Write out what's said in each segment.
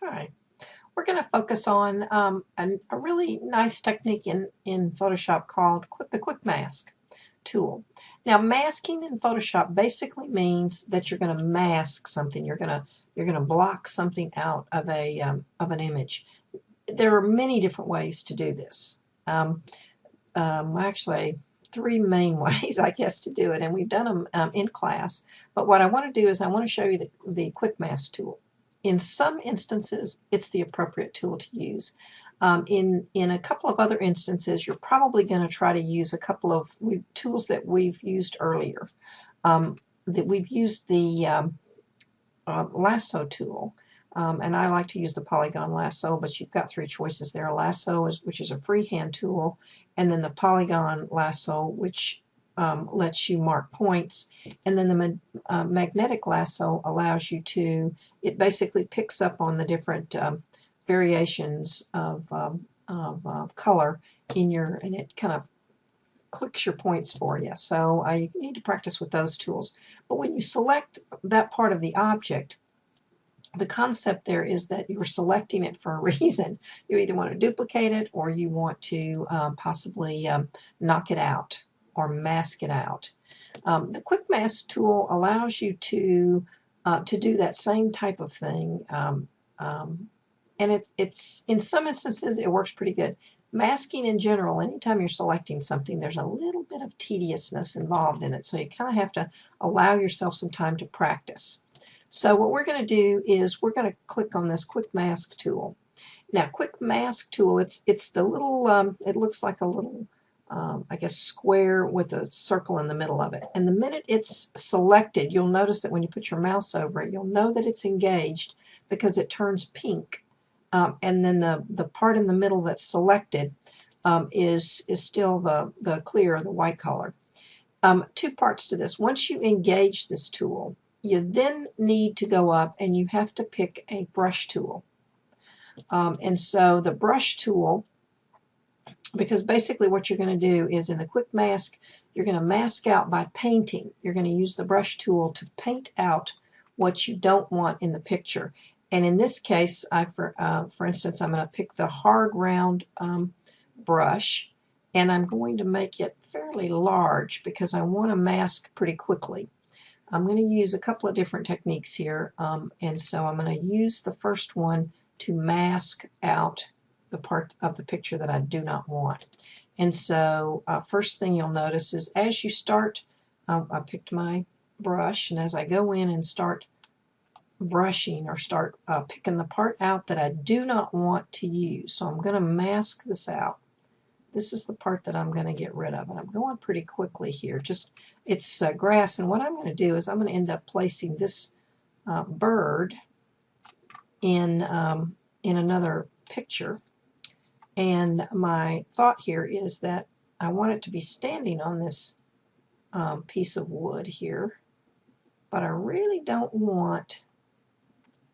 All right. We're going to focus on a really nice technique in Photoshop called the Quick Mask tool. Now, masking in Photoshop basically means that you're going to mask something. You're going to block something out of an image. There are many different ways to do this. Actually, three main ways, I guess, to do it, and we've done them in class. But what I want to do is I want to show you the Quick Mask tool. In some instances, it's the appropriate tool to use. In a couple of other instances, you're probably going to try to use a couple of tools that we've used earlier. That we've used the lasso tool, and I like to use the polygon lasso, but you've got three choices there. A lasso, which is a freehand tool, and then the polygon lasso, which lets you mark points, and then the magnetic lasso allows you to, it basically picks up on the different variations of color in and it kind of clicks your points for you. So you need to practice with those tools. But when you select that part of the object, the concept there is that you're selecting it for a reason. You either want to duplicate it or you want to possibly knock it out or mask it out. The Quick Mask tool allows you to do that same type of thing, and it's in some instances it works pretty good. Masking in general, anytime you're selecting something, there's a little bit of tediousness involved in it, so you kind of have to allow yourself some time to practice. So what we're going to do is we're going to click on this Quick Mask tool. Now, Quick Mask tool, it's the little, it looks like a little, I guess, square with a circle in the middle of it. And the minute it's selected, you'll notice that when you put your mouse over it, you'll know that it's engaged because it turns pink. And then the part in the middle that's selected is still the clear, the white color. Two parts to this. Once you engage this tool, you then need to go up and you have to pick a brush tool. And so the brush tool, because basically what you're going to do is in the Quick Mask, you're going to mask out by painting. You're going to use the brush tool to paint out what you don't want in the picture. And in this case, for instance, I'm going to pick the hard round brush, and I'm going to make it fairly large because I want to mask pretty quickly. I'm going to use a couple of different techniques here, and so I'm going to use the first one to mask out the part of the picture that I do not want. And so first thing you'll notice is as you start, I picked my brush, and as I go in and start brushing or start picking the part out that I do not want to use, so I'm going to mask this out. This is the part that I'm going to get rid of, and I'm going pretty quickly here. It's grass, and what I'm going to do is I'm going to end up placing this bird in another picture. And my thought here is that I want it to be standing on this piece of wood here, but I really don't want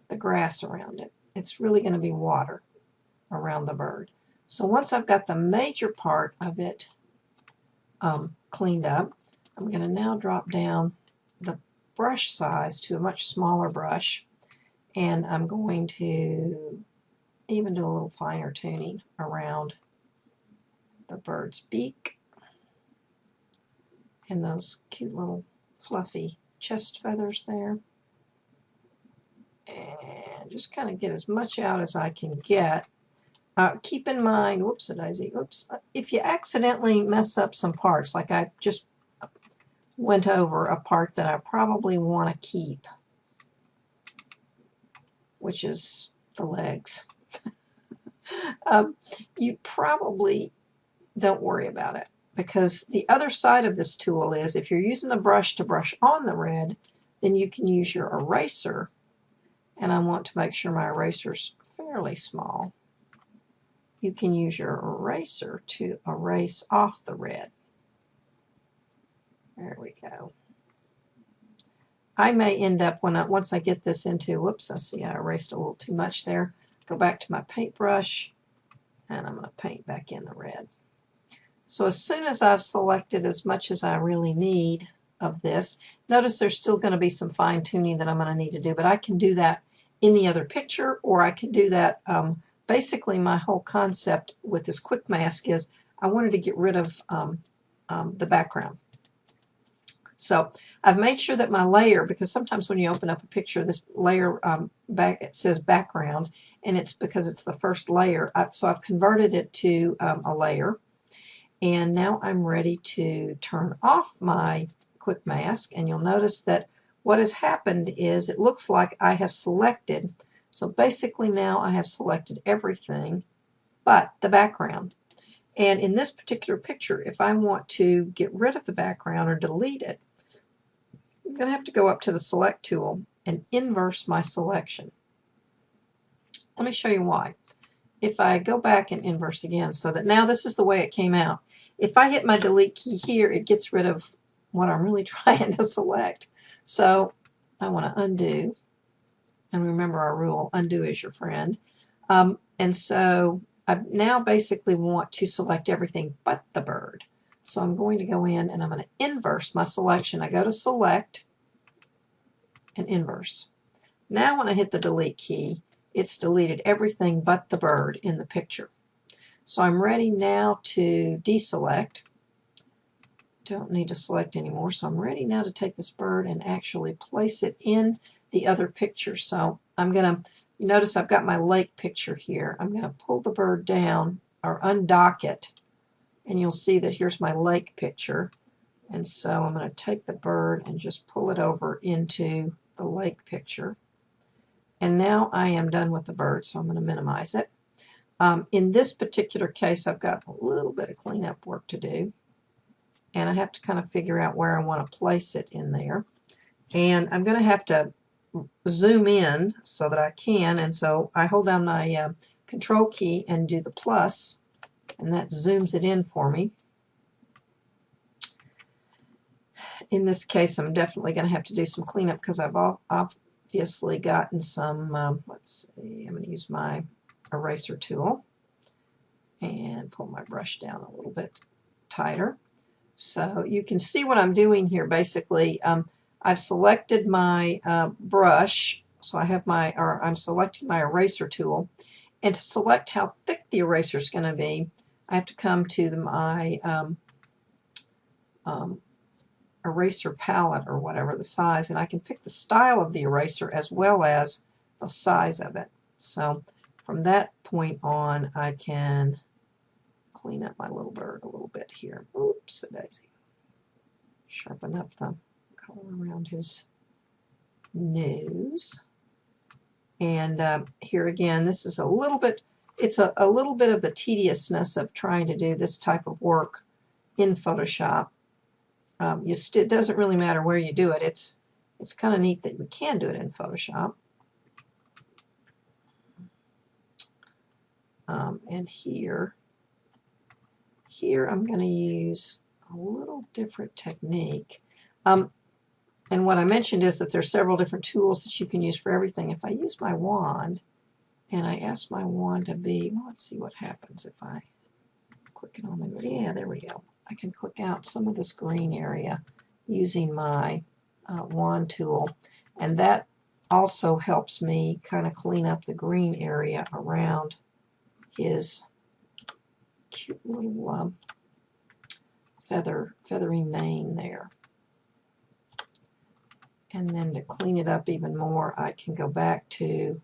the grass around it. It's really going to be water around the bird. So once I've got the major part of it cleaned up, I'm going to now drop down the brush size to a much smaller brush, and I'm going to even do a little finer tuning around the bird's beak and those cute little fluffy chest feathers there. And just kind of get as much out as I can get. Keep in mind, whoops-a-daisy, oops, if you accidentally mess up some parts, like I just went over a part that I probably want to keep, which is the legs. You probably don't worry about it, because the other side of this tool is if you're using the brush to brush on the red, then you can use your eraser, and I want to make sure my eraser's fairly small. You can use your eraser to erase off the red. There we go. I may end up, once I get this into, whoops, I see I erased a little too much there. Go back to my paintbrush, and I'm going to paint back in the red. So as soon as I've selected as much as I really need of this, notice there's still going to be some fine tuning that I'm going to need to do, but I can do that in the other picture, or I can do that. Basically, my whole concept with this quick mask is I wanted to get rid of the background. So I've made sure that my layer, because sometimes when you open up a picture, this layer it says background, and it's because it's the first layer. So I've converted it to a layer, and now I'm ready to turn off my quick mask, and you'll notice that what has happened is it looks like I have selected. So basically now I have selected everything but the background. And in this particular picture, if I want to get rid of the background or delete it, I'm going to have to go up to the Select tool and inverse my selection. Let me show you why. If I go back and inverse again, so that now this is the way it came out. If I hit my delete key here, it gets rid of what I'm really trying to select. So I want to undo, and remember our rule, undo is your friend. And so I now basically want to select everything but the bird. So I'm going to go in and I'm going to inverse my selection. I go to Select and Inverse. Now when I hit the delete key, it's deleted everything but the bird in the picture. So I'm ready now to deselect. Don't need to select anymore. So I'm ready now to take this bird and actually place it in the other picture. So I'm going to, you notice I've got my lake picture here. I'm going to pull the bird down or undock it, and you'll see that here's my lake picture. And so I'm going to take the bird and just pull it over into the lake picture. And now I am done with the bird, so I'm going to minimize it. In this particular case, I've got a little bit of cleanup work to do, and I have to kind of figure out where I want to place it in there. And I'm going to have to zoom in so that I can, and so I hold down my control key and do the plus, and that zooms it in for me. In this case, I'm definitely going to have to do some cleanup because I've obviously gotten some, let's see, I'm going to use my eraser tool and pull my brush down a little bit tighter. So you can see what I'm doing here. Basically, I've selected my brush, so I have my, or I'm selecting my eraser tool, and to select how thick the eraser is going to be, I have to come to my eraser palette or whatever the size, and I can pick the style of the eraser as well as the size of it. So from that point on, I can clean up my little bird a little bit here. Oops, a daisy. Sharpen up the color around his nose. And here again, this is a little bit, it's a little bit of the tediousness of trying to do this type of work in Photoshop. It doesn't really matter where you do it. It's kind of neat that you can do it in Photoshop. And here I'm going to use a little different technique. And what I mentioned is that there's several different tools that you can use for everything. If I use my wand and I ask my wand to be, well, let's see what happens if I click it on the, yeah, there we go. I can click out some of this green area using my wand tool, and that also helps me kind of clean up the green area around his cute little feathery mane there. And then to clean it up even more, I can go back to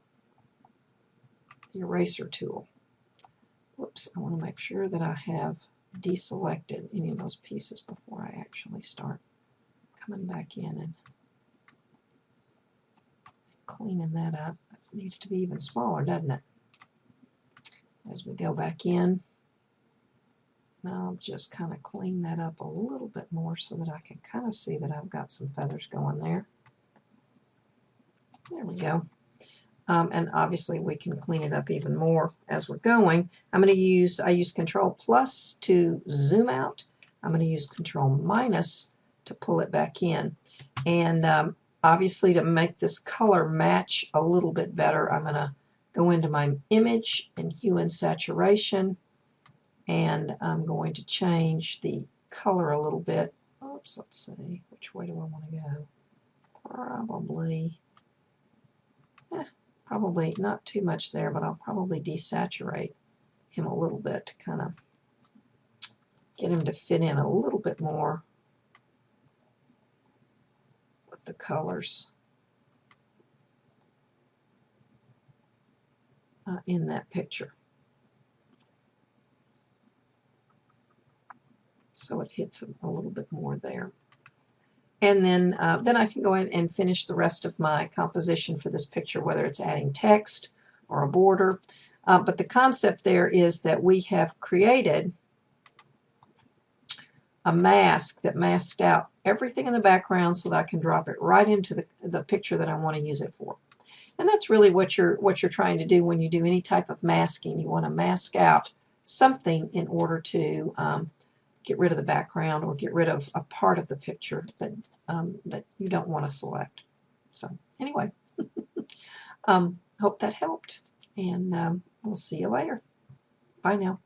the eraser tool. Whoops, I want to make sure that I have deselected any of those pieces before I actually start coming back in and cleaning that up. That needs to be even smaller, doesn't it? As we go back in, I'll just kind of clean that up a little bit more so that I can kind of see that I've got some feathers going there. There we go. And obviously we can clean it up even more as we're going. I use Control plus to zoom out. I'm going to use Control minus to pull it back in. And obviously to make this color match a little bit better, I'm going to go into my image and hue and saturation, and I'm going to change the color a little bit. Oops, let's see, which way do I want to go? Probably Probably not too much there, but I'll probably desaturate him a little bit to kind of get him to fit in a little bit more with the colors in that picture. So it hits a little bit more there. And then I can go in and finish the rest of my composition for this picture, whether it's adding text or a border. But the concept there is that we have created a mask that masked out everything in the background so that I can drop it right into the picture that I want to use it for. And that's really what you're trying to do when you do any type of masking. You want to mask out something in order to get rid of the background or get rid of a part of the picture that that you don't want to select. So anyway, hope that helped, and we'll see you later. Bye now.